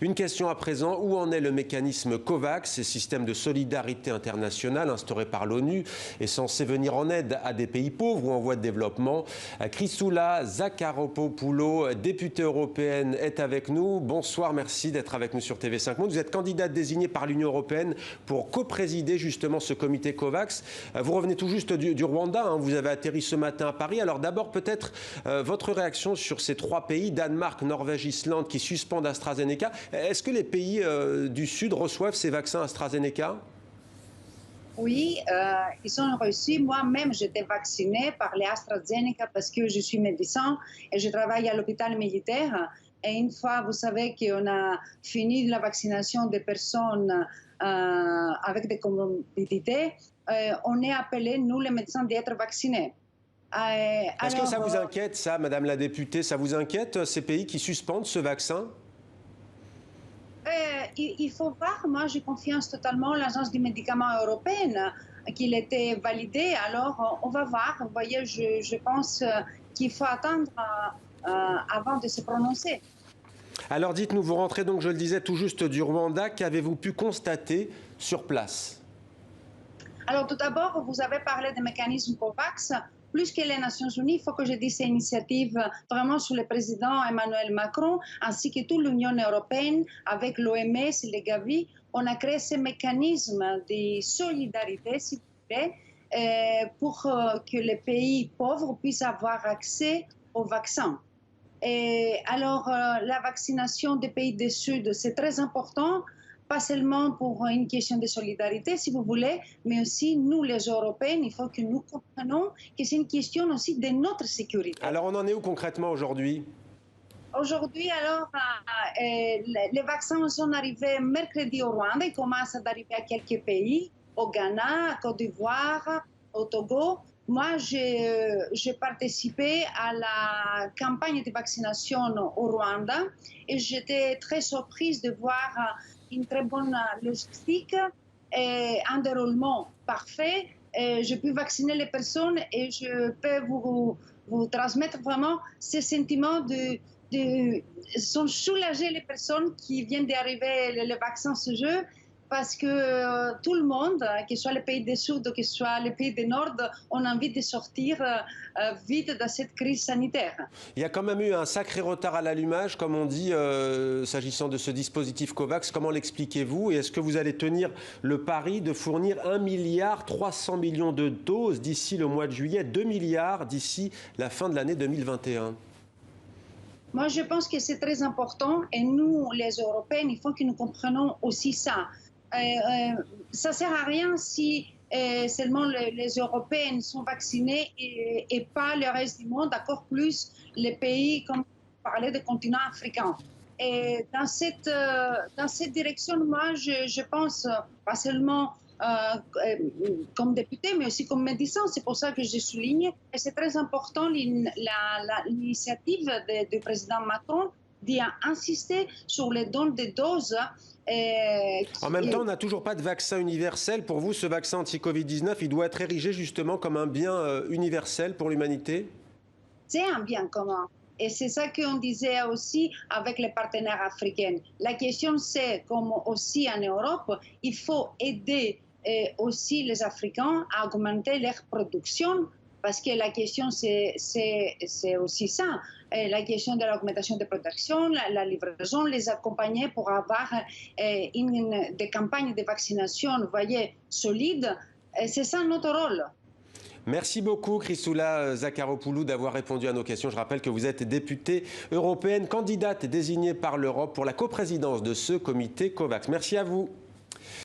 Une question à présent, où en est le mécanisme COVAX, ce système de solidarité internationale instauré par l'ONU et censé venir en aide à des pays pauvres ou en voie de développement? Chrysoula Zacharopoulou, députée européenne, est avec nous. Bonsoir, merci d'être avec nous sur TV5 Monde. Vous êtes candidate désignée par l'Union européenne pour coprésider justement ce comité COVAX. Vous revenez tout juste du Rwanda, hein. Vous avez atterri ce matin à Paris. Alors d'abord peut-être votre réaction sur ces trois pays, Danemark, Norvège, Islande, qui suspendent AstraZeneca. Est-ce que les pays du Sud reçoivent ces vaccins AstraZeneca? Oui, ils ont reçu. Moi-même, j'étais vaccinée par les AstraZeneca parce que je suis médecin et je travaille à l'hôpital militaire. Et une fois, vous savez qu'on a fini la vaccination des personnes avec des comorbidités, on est appelé, nous les médecins, d'être vaccinés. Est-ce que ça vous inquiète, ça, Madame la députée? Ça vous inquiète, ces pays qui suspendent ce vaccin? Il faut voir, moi j'ai confiance totalement à l'Agence du médicament européenne qu'il était validé, alors on va voir. Vous voyez, je pense qu'il faut attendre avant de se prononcer. Alors dites-nous, vous rentrez donc, je le disais, tout juste du Rwanda, qu'avez-vous pu constater sur place? Alors tout d'abord, vous avez parlé des mécanismes COVAX. Plus que les Nations Unies, il faut que je dise ces initiatives vraiment sous le président Emmanuel Macron, ainsi que toute l'Union européenne, avec l'OMS et les Gavi. On a créé ces mécanismes de solidarité, s'il vous plaît, pour que les pays pauvres puissent avoir accès aux vaccins. Et alors, la vaccination des pays du Sud, c'est très important. Pas seulement pour une question de solidarité, si vous voulez, mais aussi nous, les Européens, il faut que nous comprenions que c'est une question aussi de notre sécurité. Alors, on en est où concrètement aujourd'hui? Aujourd'hui, alors, les vaccins sont arrivés mercredi au Rwanda. Ils commencent à arriver à quelques pays, au Ghana, à Côte d'Ivoire, au Togo. Moi, j'ai participé à la campagne de vaccination au Rwanda et j'étais très surprise de voir une très bonne logistique et un déroulement parfait. Je peux vacciner les personnes et je peux vous transmettre vraiment ce sentiment sont soulagées les personnes qui viennent d'arriver le vaccin ce jeu, parce que tout le monde, que ce soit les pays du Sud ou que ce soit les pays du Nord, ont envie de sortir vite de cette crise sanitaire. Il y a quand même eu un sacré retard à l'allumage, comme on dit, s'agissant de ce dispositif COVAX. Comment l'expliquez-vous? Et est-ce que vous allez tenir le pari de fournir 1,3 milliard de doses d'ici le mois de juillet, 2 milliards d'ici la fin de l'année 2021? Moi, je pense que c'est très important et nous, les Européens, il faut que nous comprenions aussi ça. Ça ne sert à rien si seulement les Européens sont vaccinés et pas le reste du monde, encore plus les pays, comme vous parlez, du continent africain. Et dans cette direction, moi, je pense pas seulement comme député, mais aussi comme médecin. C'est pour ça que je souligne. Et c'est très important l'initiative du président Macron d'insister sur les dons de doses. En même temps, on n'a toujours pas de vaccin universel. Pour vous, ce vaccin anti-Covid-19, il doit être érigé justement comme un bien universel pour l'humanité? C'est un bien commun. Et c'est ça qu'on disait aussi avec les partenaires africains. La question, c'est, comme aussi en Europe, il faut aider aussi les Africains à augmenter leur production, parce que la question, c'est aussi ça. La question de l'augmentation de production, la livraison, les accompagner pour avoir des campagnes de vaccination, vous voyez, solides. C'est ça notre rôle. Merci beaucoup, Chrysoula Zacharopoulou, d'avoir répondu à nos questions. Je rappelle que vous êtes députée européenne, candidate désignée par l'Europe pour la coprésidence de ce comité COVAX. Merci à vous.